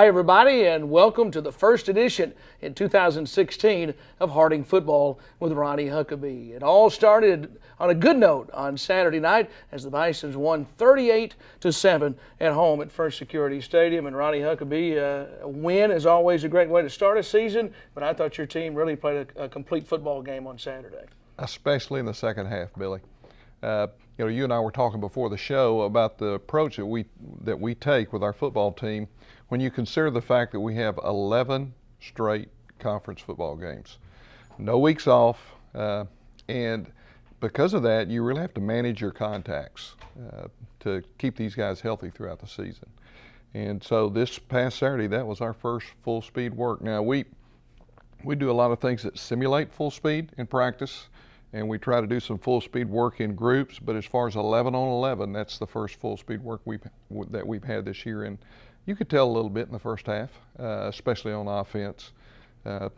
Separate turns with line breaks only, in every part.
Hi, everybody, and welcome to the first edition in 2016 of Harding Football with Ronnie Huckeba. It all started on a good note on Saturday night as the Bisons won 38-7 at home at First Security Stadium. And Ronnie Huckeba, a win is always a great way to start a season, but I thought your team really played a complete football game on Saturday.
Especially in the second half, Billy. You and I were talking before the show about the approach that we take with our football team when you consider the fact that we have 11 straight conference football games. No weeks off, and because of that, you really have to manage your contacts to keep these guys healthy throughout the season. And so this past Saturday, that was our first full speed work. Now we do a lot of things that simulate full speed in practice, and we try to do some full speed work in groups, but as far as 11 on 11, that's the first full speed work that we've had this year. And you could tell a little bit in the first half, especially on offense, but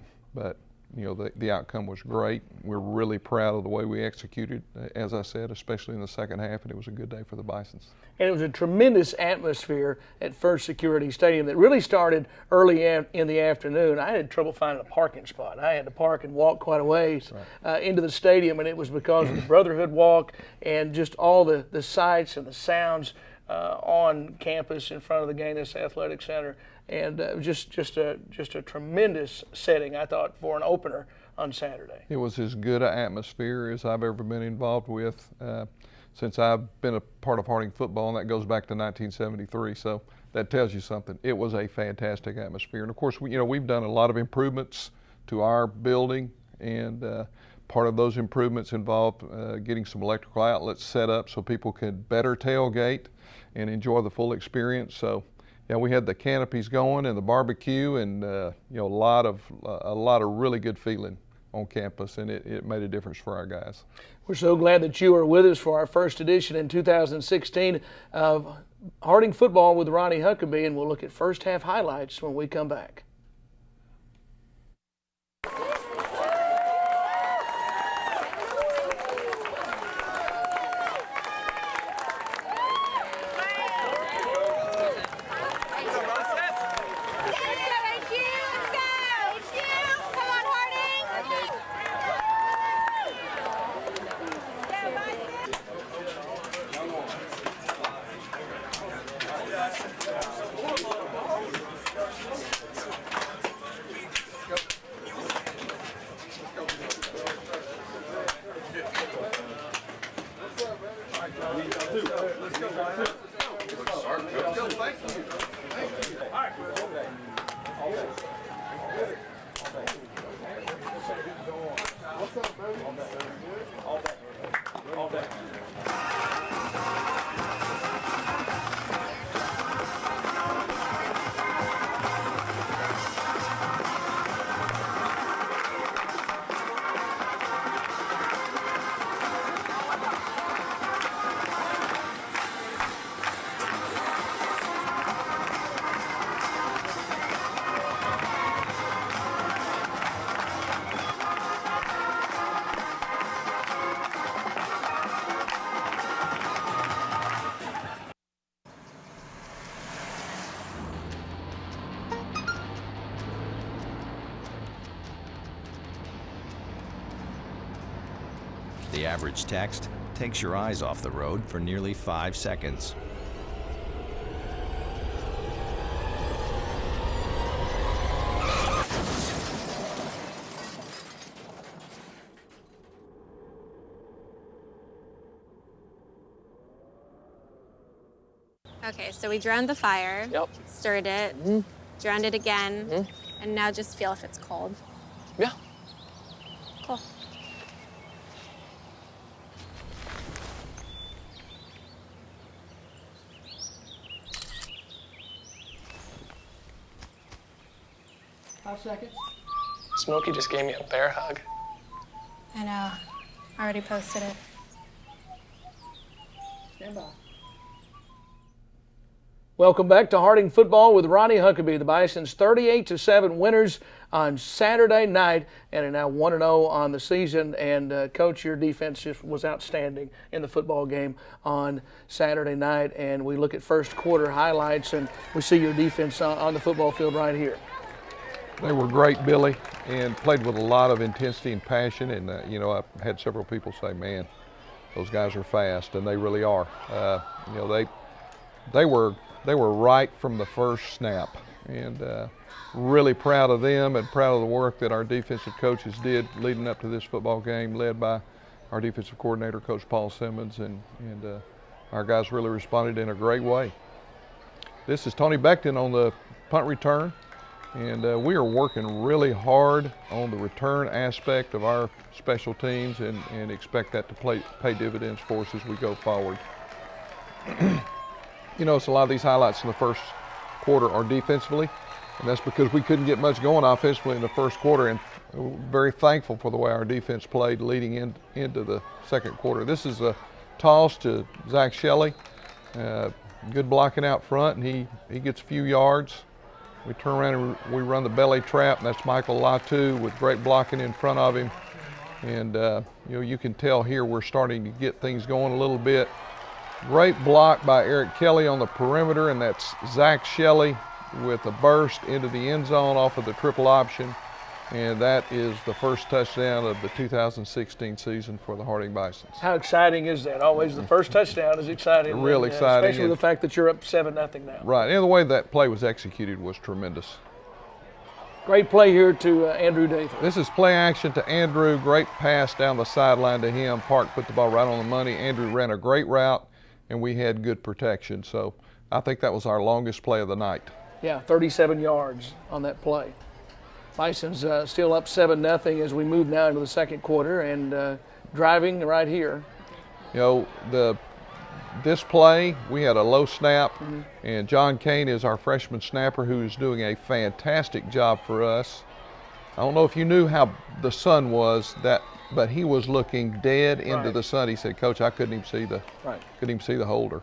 the outcome was great. We're really proud of the way we executed, as I said, especially in the second half, and it was a good day for the Bisons.
And it was a tremendous atmosphere at First Security Stadium that really started early in the afternoon. I had trouble finding a parking spot. I had to park and walk quite a ways into the stadium, and it was because of the Brotherhood Walk and just all the sights and the sounds on campus in front of the Gaines Athletic Center. And just a tremendous setting, I thought, for an opener on Saturday.
It was as good an atmosphere as I've ever been involved with since I've been a part of Harding football, and that goes back to 1973. So that tells you something. It was a fantastic atmosphere, and of course, we've done a lot of improvements to our building, and part of those improvements involved getting some electrical outlets set up so people could better tailgate and enjoy the full experience. So. Yeah, we had the canopies going and the barbecue, and a lot of really good feeling on campus, and it made a difference for our guys.
We're so glad that you are with us for our first edition in 2016 of Harding Football with Ronnie Huckeba, and we'll look at first half highlights when we come back.
The average text takes your eyes off the road for nearly 5 seconds.
Okay, so we drowned the fire, stirred it, drowned it again, and now just feel if it's cold.
Yeah.
Cool.
Seconds.
Smokey just gave me a bear hug.
I know. I already posted it.
Stand by. Welcome back to Harding Football with Ronnie Huckeba. The Bisons 38-7 winners on Saturday night and are now 1-0 on the season. And Coach, your defense just was outstanding in the football game on Saturday night. And we look at first quarter highlights and we see your defense on the football field right here.
They were great, Billy, and played with a lot of intensity and passion. And I've had several people say, "Man, those guys are fast," and they really are. They were right from the first snap, and really proud of them and proud of the work that our defensive coaches did leading up to this football game, led by our defensive coordinator, Coach Paul Simmons, and our guys really responded in a great way. This is Tony Beckton on the punt return, and we are working really hard on the return aspect of our special teams and expect that to pay dividends for us as we go forward. So a lot of these highlights in the first quarter are defensively, and that's because we couldn't get much going offensively in the first quarter, and we're very thankful for the way our defense played leading into the second quarter. This is a toss to Zach Shelley. Good blocking out front, and he gets a few yards. We turn around and we run the belly trap, and that's Michael Latu with great blocking in front of him. And you can tell here we're starting to get things going a little bit. Great block by Eric Kelly on the perimeter, and that's Zach Shelley with a burst into the end zone off of the triple option. And that is the first touchdown of the 2016 season for the Harding Bisons.
How exciting is that? Always the first touchdown is exciting.
Real exciting.
Especially the fact that you're up 7-0 now.
Right, and the way that play was executed was tremendous.
Great play here to Andrew Dathan.
This is play action to Andrew. Great pass down the sideline to him. Park put the ball right on the money. Andrew ran a great route, and we had good protection. So I think that was our longest play of the night.
Yeah, 37 yards on that play. Bison's still up 7-0 as we move now into the second quarter and driving right here.
This play, we had a low snap, and John Kane is our freshman snapper who is doing a fantastic job for us. I don't know if you knew how the sun was, but he was looking dead into the sun. He said, "Coach, I couldn't even see the holder."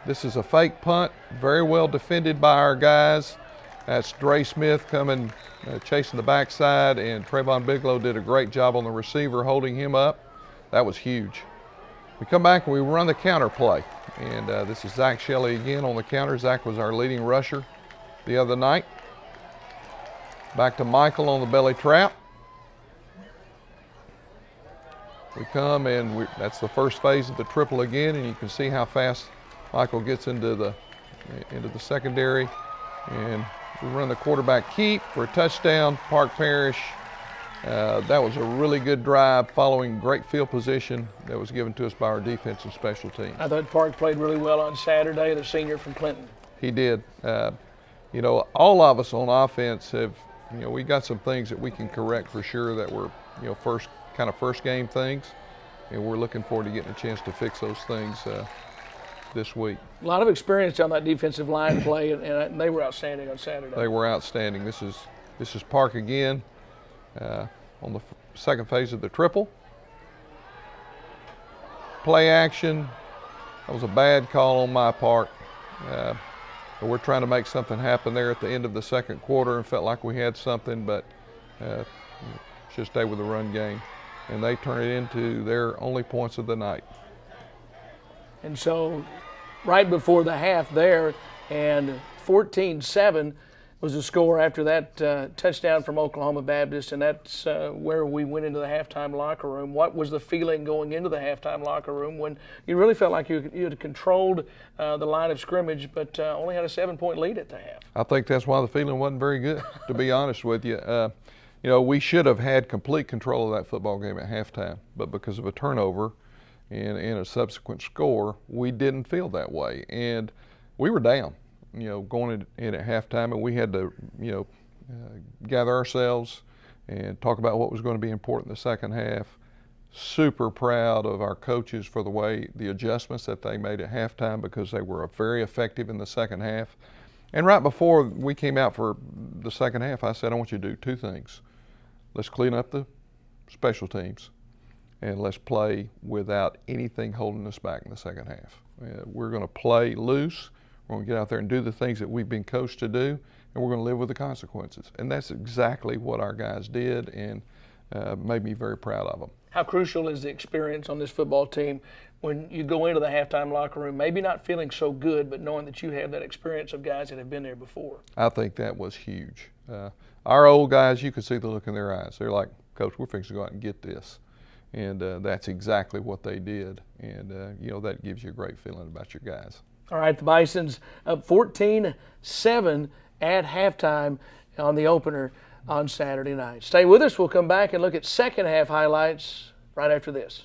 This is a fake punt, very well defended by our guys. That's Dre Smith coming, chasing the backside, and Trayvon Bigelow did a great job on the receiver holding him up. That was huge. We come back and we run the counter play, and this is Zach Shelley again on the counter. Zach was our leading rusher the other night. Back to Michael on the belly trap. We come and that's the first phase of the triple again, and you can see how fast Michael gets into the secondary, and we run the quarterback keep for a touchdown, Park Parrish. That was a really good drive following great field position that was given to us by our defense and special teams.
I thought Park played really well on Saturday, the senior from Clinton.
He did. All of us on offense have, we got some things that we can correct for sure that were, first game things, and we're looking forward to getting a chance to fix those things this week.
A lot of experience on that defensive line play, and they were outstanding on Saturday.
They were outstanding. This is Park again on the second phase of the triple. Play action. That was a bad call on my part. But we're trying to make something happen there at the end of the second quarter and felt like we had something, but just stay with the run game. And they turn it into their only points of the night.
And so right before the half there, and 14-7 was the score after that touchdown from Oklahoma Baptist, and that's where we went into the halftime locker room. What was the feeling going into the halftime locker room when you really felt like you had controlled the line of scrimmage but only had a 7-point lead at the half?
I think that's why the feeling wasn't very good, to be honest with you. We should have had complete control of that football game at halftime, but because of a turnover and a subsequent score, we didn't feel that way. And we were down, going in at halftime, and we had to, gather ourselves and talk about what was going to be important in the second half. Super proud of our coaches for the adjustments that they made at halftime, because they were very effective in the second half. And right before we came out for the second half, I said, I want you to do two things. Let's clean up the special teams, and let's play without anything holding us back in the second half. We're going to play loose. We're going to get out there and do the things that we've been coached to do, and we're going to live with the consequences. And that's exactly what our guys did, and made me very proud of them.
How crucial is the experience on this football team when you go into the halftime locker room, maybe not feeling so good, but knowing that you have that experience of guys that have been there before?
I think that was huge. Our old guys, you could see the look in their eyes. They're like, Coach, we're fixing to go out and get this. And that's exactly what they did. And, that gives you a great feeling about your guys.
All right, the Bisons up 14-7 at halftime on the opener on Saturday night. Stay with us. We'll come back and look at second half highlights right after this.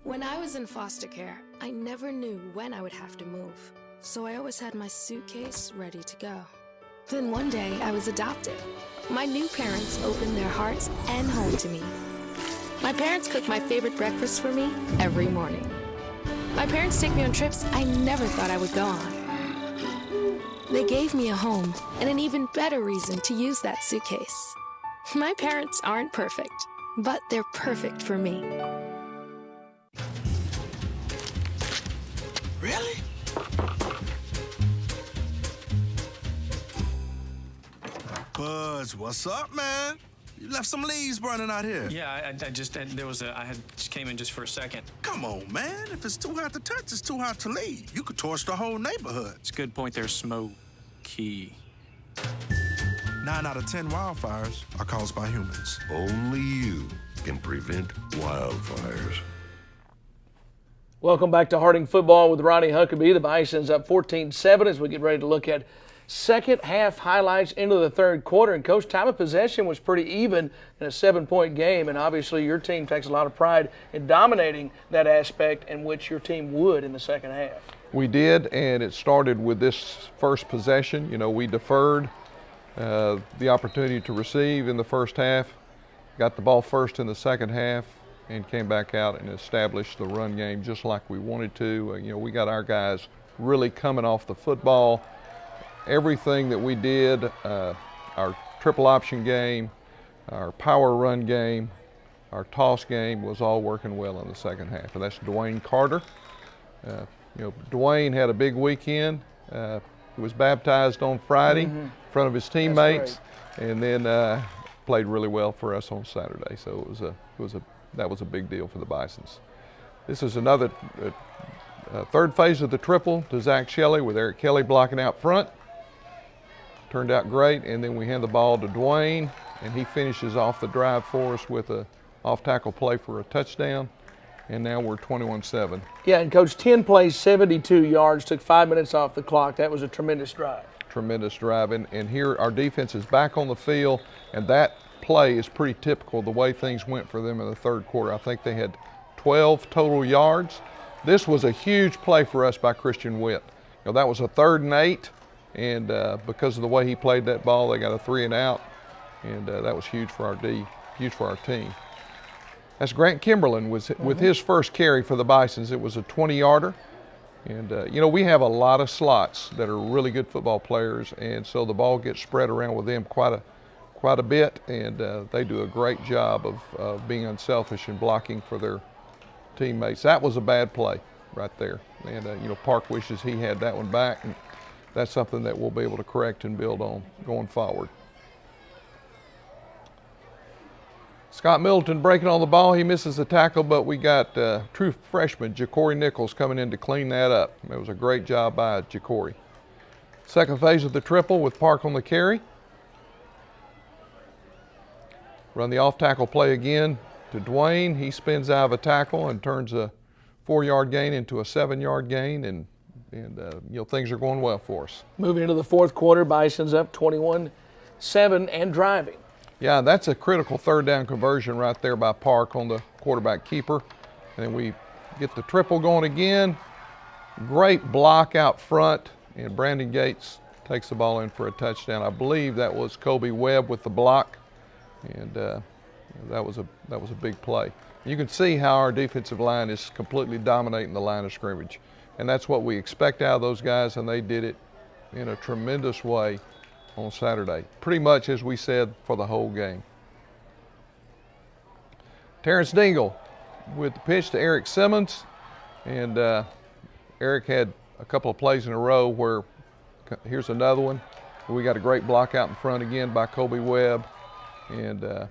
When I was in foster care, I never knew when I would have to move. So I always had my suitcase ready to go. Then one day I was adopted. My new parents opened their hearts and home to me. My parents cook my favorite breakfast for me every morning. My parents take me on trips I never thought I would go on. They gave me a home and an even better reason to use that suitcase. My parents aren't perfect, but they're perfect for me.
Really? Buzz, what's up, man? You left some leaves burning out here.
Yeah, I just came in just for a second.
Come on, man. If it's too hot to touch, it's too hot to leave. You could torch the whole neighborhood.
It's a good point there, Smokey.
9 out of 10 wildfires are caused by humans.
Only you can prevent wildfires.
Welcome back to Harding Football with Ronnie Huckeba. The Bisons up 14-7 as we get ready to look at second half highlights into the third quarter. And, Coach, time of possession was pretty even in a 7-point game, and obviously your team takes a lot of pride in dominating that aspect in which your team would in the second half.
We did, and it started with this first possession. We deferred the opportunity to receive in the first half, got the ball first in the second half, and came back out and established the run game just like we wanted to. We got our guys really coming off the football. Everything that we did, our triple option game, our power run game, our toss game was all working well in the second half. And that's Dwayne Carter. Dwayne had a big weekend. He was baptized on Friday in front of his teammates, and then played really well for us on Saturday. So that was a big deal for the Bisons. This is another third phase of the triple to Zach Shelley with Eric Kelly blocking out front. Turned out great, and then we hand the ball to Dwayne, and he finishes off the drive for us with a off-tackle play for a touchdown, and now we're 21-7.
Yeah, and Coach, 10 plays, 72 yards, took 5 minutes off the clock. That was a tremendous drive.
Tremendous drive, and here our defense is back on the field, and that play is pretty typical the way things went for them in the third quarter. I think they had 12 total yards. This was a huge play for us by Christian Witt. That was a 3rd and 8. And because of the way he played that ball, they got a 3 and out, and that was huge for our huge for our team. That's Grant Kimberlin with his first carry for the Bisons. It was a 20-yarder, and we have a lot of slots that are really good football players, and so the ball gets spread around with them quite a bit, and they do a great job of being unselfish and blocking for their teammates. That was a bad play right there, and Park wishes he had that one back. And that's something that we'll be able to correct and build on going forward. Scott Middleton breaking on the ball. He misses the tackle, but we got true freshman Ja'Cory Nichols coming in to clean that up. It was a great job by Ja'Cory. Second phase of the triple with Park on the carry. Run the off-tackle play again to Dwayne. He spins out of a tackle and turns a 4-yard gain into a 7-yard gain, and things are going well for us.
Moving into the fourth quarter, Bison's up 21-7 and driving.
Yeah, that's a critical 3rd down conversion right there by Park on the quarterback keeper. And then we get the triple going again. Great block out front, and Brandon Gates takes the ball in for a touchdown. I believe that was Kobe Webb with the block, and that was a big play. You can see how our defensive line is completely dominating the line of scrimmage. And that's what we expect out of those guys, and they did it in a tremendous way on Saturday. Pretty much as we said for the whole game. Terrence Dingle with the pitch to Eric Simmons. And Eric had a couple of plays in a row where, here's another one. We got a great block out in front again by Kobe Webb. And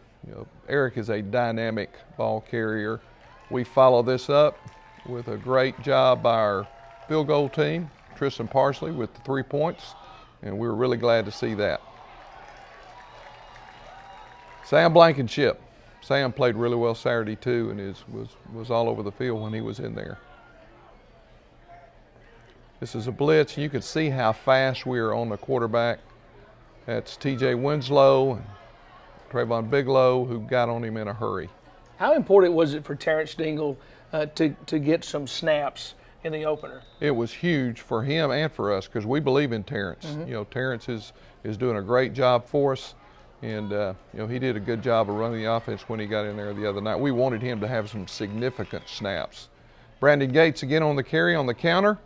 Eric is a dynamic ball carrier. We follow this up with a great job by our field goal team, Tristan Parsley with the 3 points, and we were really glad to see that. Sam Blankenship. Sam played really well Saturday too, and was all over the field when he was in there. This is a blitz. You can see how fast we are on the quarterback. That's TJ Winslow and Trayvon Bigelow, who got on him in a hurry.
How important was it for Terrence Dingle to get some snaps in the opener?
It was huge for him and for us because we believe in Terrence. Terrence is doing a great job for us, and he did a good job of running the offense when he got in there the other night. We wanted him to have some significant snaps. Brandon Gates again on the carry on the counter,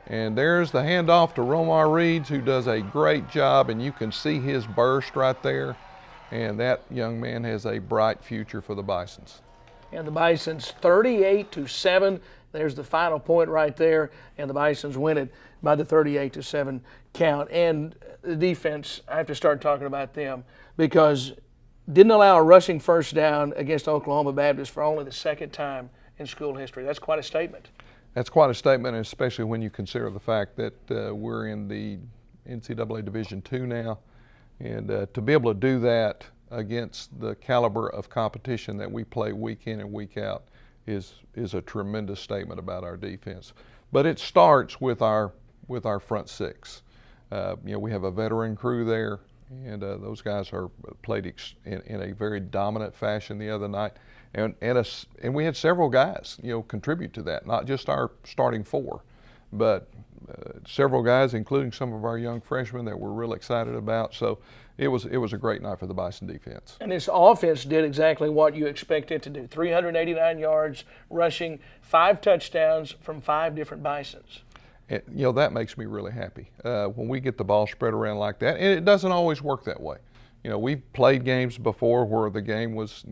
and there's the handoff to Romar Reeds, who does a great job, and you can see his burst right there. And that young man has a bright future for the Bisons.
And the Bisons 38-7. There's the final point right there, and the Bisons win it by the 38-7 count. And the defense, I have to start talking about them because didn't allow a rushing first down against Oklahoma Baptist for only the second time in school history. That's quite a statement.
That's quite a statement, especially when you consider the fact that we're in the NCAA Division II now. And to be able to do that against the caliber of competition that we play week in and week out is a tremendous statement about our defense. But it starts with our front six. We have a veteran crew there, and those guys are played in a very dominant fashion the other night. And we had several guys contribute to that, not just our starting four, but several guys, including some of our young freshmen that we're real excited about. So it was a great night for the Bison defense.
And this offense did exactly what you expect it to do. 389 yards rushing, 5 touchdowns from 5 different Bisons.
And, that makes me really happy when we get the ball spread around like that. And it doesn't always work that way. We've played games before where the game was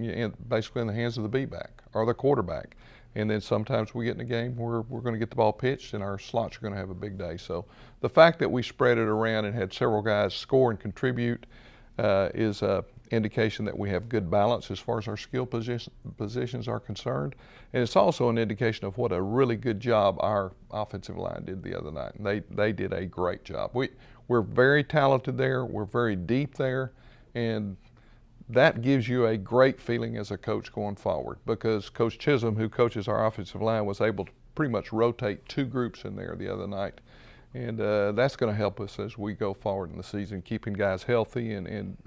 basically in the hands of the B-back or the quarterback. And then sometimes we get in a game where we're going to get the ball pitched and our slots are going to have a big day. So the fact that we spread it around and had several guys score and contribute is an indication that we have good balance as far as our skill positions are concerned. And it's also an indication of what a really good job our offensive line did the other night. And they did a great job. We're very talented there. We're very deep there. And that gives you a great feeling as a coach going forward because Coach Chisholm, who coaches our offensive line, was able to pretty much rotate 2 groups in there the other night. And that's going to help us as we go forward in the season, keeping guys healthy and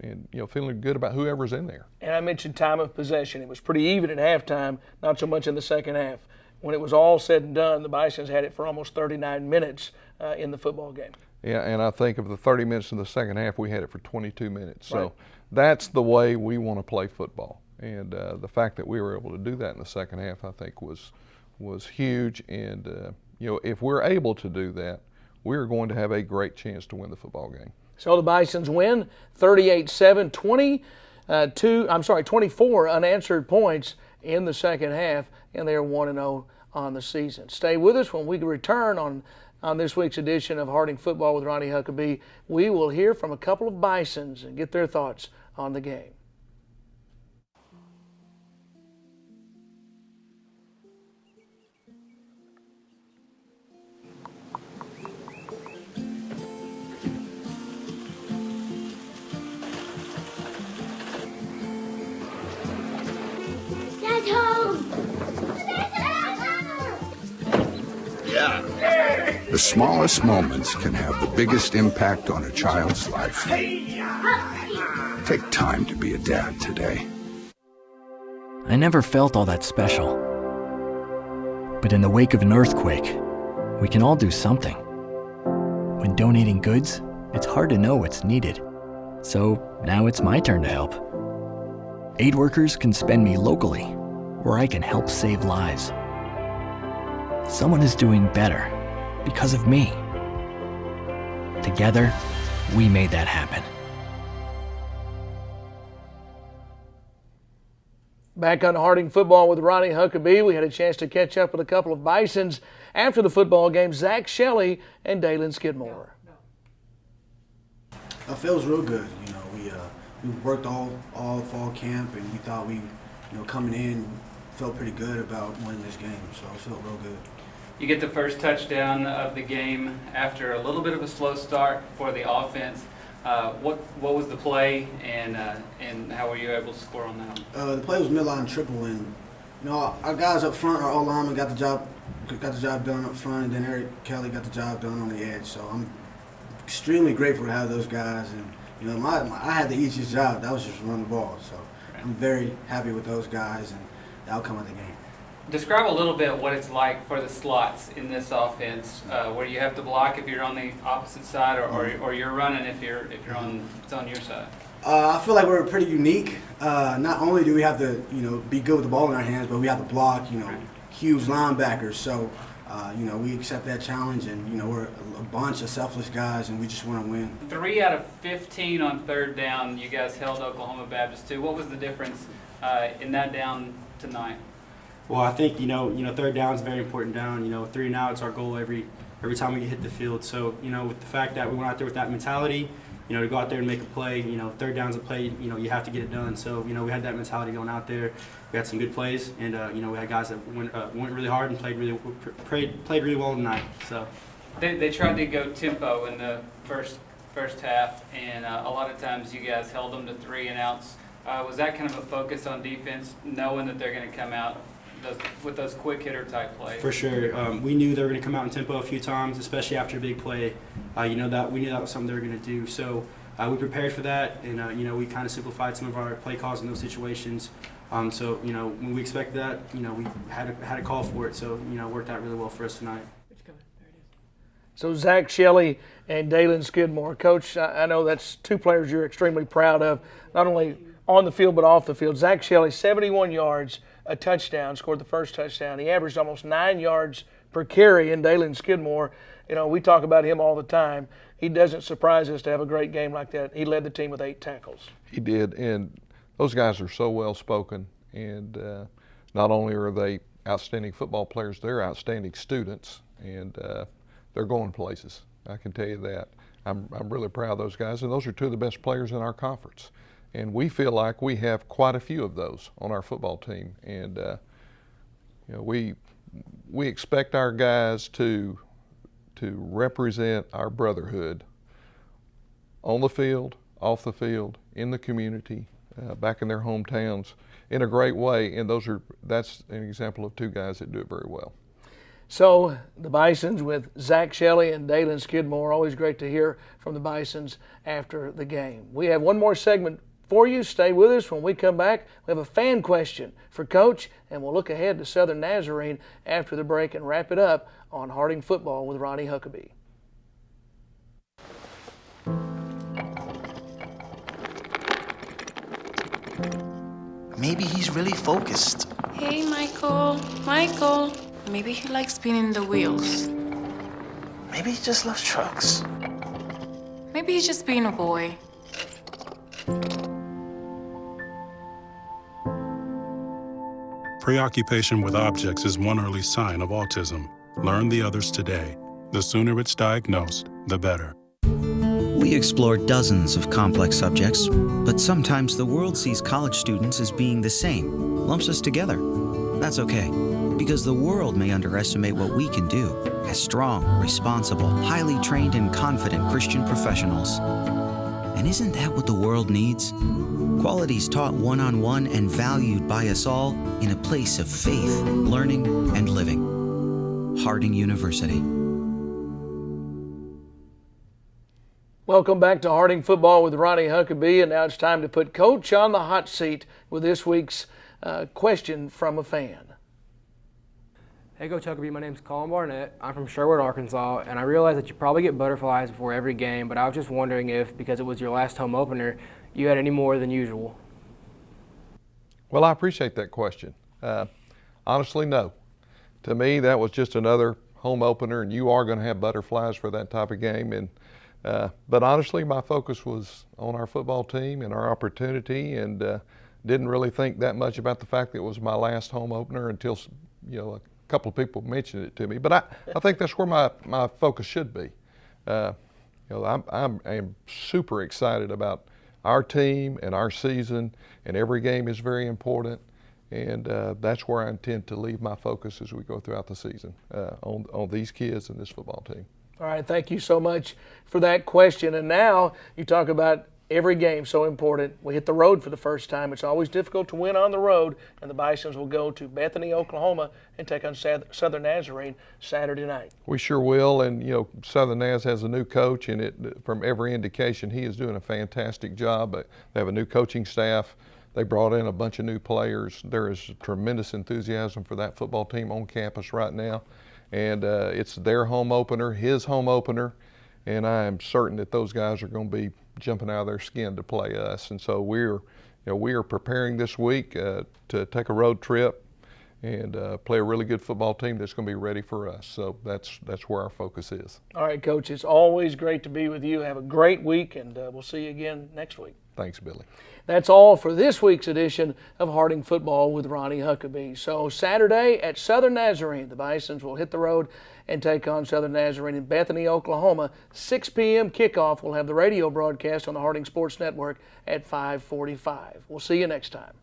feeling good about whoever's in there.
And I mentioned time of possession. It was pretty even at halftime, not so much in the second half. When it was all said and done, the Bisons had it for almost 39 minutes in the football game.
Yeah, and I think of the 30 minutes in the second half, we had it for 22 minutes.
Right.
So that's the way we want to play football. And the fact that we were able to do that in the second half, I think, was huge. And, if we're able to do that, we're going to have a great chance to win the football game.
So the Bisons win 38-7, 24 unanswered points in the second half, and they're 1-0 on the season. Stay with us when we return on this week's edition of Harding Football with Ronnie Huckeba. We will hear from a couple of Bisons and get their thoughts on the game.
Dad's home!
The smallest moments can have the biggest impact on a child's life. Take time to be a dad today.
I never felt all that special. But in the wake of an earthquake, we can all do something. When donating goods, it's hard to know what's needed. So now it's my turn to help. Aid workers can spend me locally, where I can help save lives. Someone is doing better because of me. Together, we made that happen.
Back on Harding Football with Ronnie Huckeba, we had a chance to catch up with a couple of Bisons after the football game, Zach Shelley and Dalen Skidmore.
It feels real good. You know, we worked all fall camp, and we thought coming in, felt pretty good about winning this game. So it felt real good.
You get the first touchdown of the game after a little bit of a slow start for the offense. What was the play, and how were you able to score on that one?
The play was midline triple, and our guys up front, our O-lineman got the job done up front, and then Eric Kelly got the job done on the edge. So I'm extremely grateful to have those guys, and I had the easiest job. That was just run the ball. So I'm very happy with those guys and the outcome of the game.
Describe a little bit what it's like for the slots in this offense, where you have to block if you're on the opposite side, or you're running if it's on your side.
I feel like we're pretty unique. Not only do we have to be good with the ball in our hands, but we have to block huge linebackers. So we accept that challenge, and we're a bunch of selfless guys, and we just want to win.
3 out of 15 on third down, you guys held Oklahoma Baptist to. What was the difference in that down tonight?
Well, I think third down is a very important down. 3 and out is our goal every time we hit the field. So with the fact that we went out there with that mentality, to go out there and make a play. Third down's a play. You have to get it done. So we had that mentality going out there. We had some good plays, and we had guys that went really hard and played really well tonight. So
they tried to go tempo in the first half, and a lot of times you guys held them to 3 and outs. Was that kind of a focus on defense, knowing that they're going to come out with those quick hitter type plays?
For sure. We knew they were going to come out in tempo a few times, especially after a big play. We knew that was something they were going to do. So we prepared for that, and we kind of simplified some of our play calls in those situations. So when we expected that, we had a call for it. So it worked out really well for us tonight.
So Zach Shelley and Dalen Skidmore. Coach, I know that's 2 players you're extremely proud of, not only on the field but off the field. Zach Shelley, 71 yards, a touchdown, scored the first touchdown. He averaged almost 9 yards per carry. And Dalen Skidmore, we talk about him all the time. He doesn't surprise us to have a great game like that. He led the team with 8 tackles.
He did, and those guys are so well spoken, and not only are they outstanding football players, they're outstanding students, and they're going places. I can tell you that. I'm really proud of those guys, and those are 2 of the best players in our conference. And we feel like we have quite a few of those on our football team, and we expect our guys to represent our brotherhood on the field, off the field, in the community, back in their hometowns, in a great way. And that's an example of 2 guys that do it very well.
So the Bisons with Zach Shelley and Dalen Skidmore. Always great to hear from the Bisons after the game. We have one more segment for you. Stay with us. When we come back, we have a fan question for Coach, and we'll look ahead to Southern Nazarene after the break and wrap it up on Harding Football with Ronnie Huckeba.
Maybe he's really focused.
Hey, Michael. Michael. Maybe he likes spinning the wheels.
Maybe he just loves trucks.
Maybe he's just being a boy.
Preoccupation with objects is one early sign of autism. Learn the others today. The sooner it's diagnosed, the better.
We explore dozens of complex subjects, but sometimes the world sees college students as being the same, lumps us together. That's okay, because the world may underestimate what we can do as strong, responsible, highly trained, and confident Christian professionals. And isn't that what the world needs? Qualities taught one-on-one and valued by us all in a place of faith, learning, and living. Harding University.
Welcome back to Harding Football with Ronnie Huckeba, and now it's time to put Coach on the hot seat with this week's question from a fan.
Hey Coach Huckeba, my name's Colin Barnett. I'm from Sherwood, Arkansas, and I realize that you probably get butterflies before every game, but I was just wondering if, because it was your last home opener, you had any more than usual.
Well, I appreciate that question. Honestly, no. To me, that was just another home opener, and you are going to have butterflies for that type of game. And but honestly, my focus was on our football team and our opportunity, and didn't really think that much about the fact that it was my last home opener until, a couple of people mentioned it to me. But I think that's where my focus should be. I am super excited about our team and our season, and every game is very important. And that's where I intend to leave my focus as we go throughout the season, on these kids and this football team.
All right, thank you so much for that question. And now you talk about every game so important. We hit the road for the first time. It's always difficult to win on the road, and the Bisons will go to Bethany, Oklahoma, and take on Southern Nazarene Saturday night.
We sure will, and Southern Naz has a new coach, and from every indication he is doing a fantastic job. They have a new coaching staff. They brought in a bunch of new players. There is tremendous enthusiasm for that football team on campus right now, and it's their home opener, his home opener, and I am certain that those guys are going to be jumping out of their skin to play us. And so we are preparing this week to take a road trip and play a really good football team that's going to be ready for us. So that's where our focus is.
All right, Coach, it's always great to be with you. Have a great week, and we'll see you again next week.
Thanks, Billy.
That's all for this week's edition of Harding Football with Ronnie Huckeba. So Saturday at Southern Nazarene, the Bisons will hit the road and take on Southern Nazarene in Bethany, Oklahoma. 6 p.m. kickoff. We'll have the radio broadcast on the Harding Sports Network at 5:45. We'll see you next time.